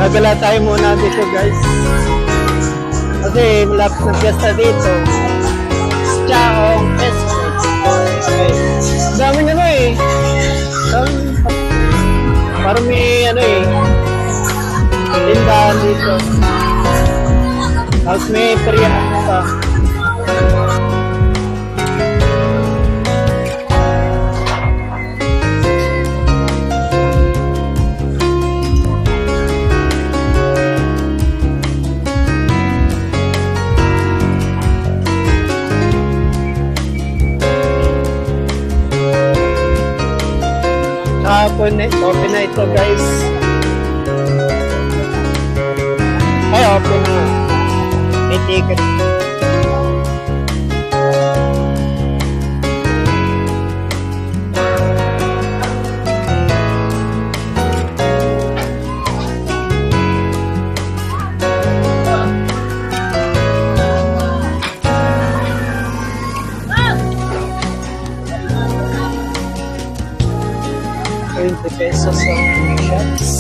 Gagala tayo muna dito guys. Kasi malapit ng fiesta dito. Chaong Festival. Okay. Dami na ba eh. Parang may ano eh. Tindahan dito. Tapos may peryahan pa. Open na ito guys. Ay, open na. May ticket. Pesos ang shots.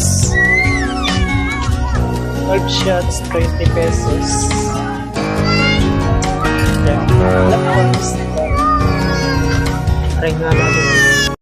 12 shots, 20 pesos. Yan. Alam ko ang gusto. Try nga natin.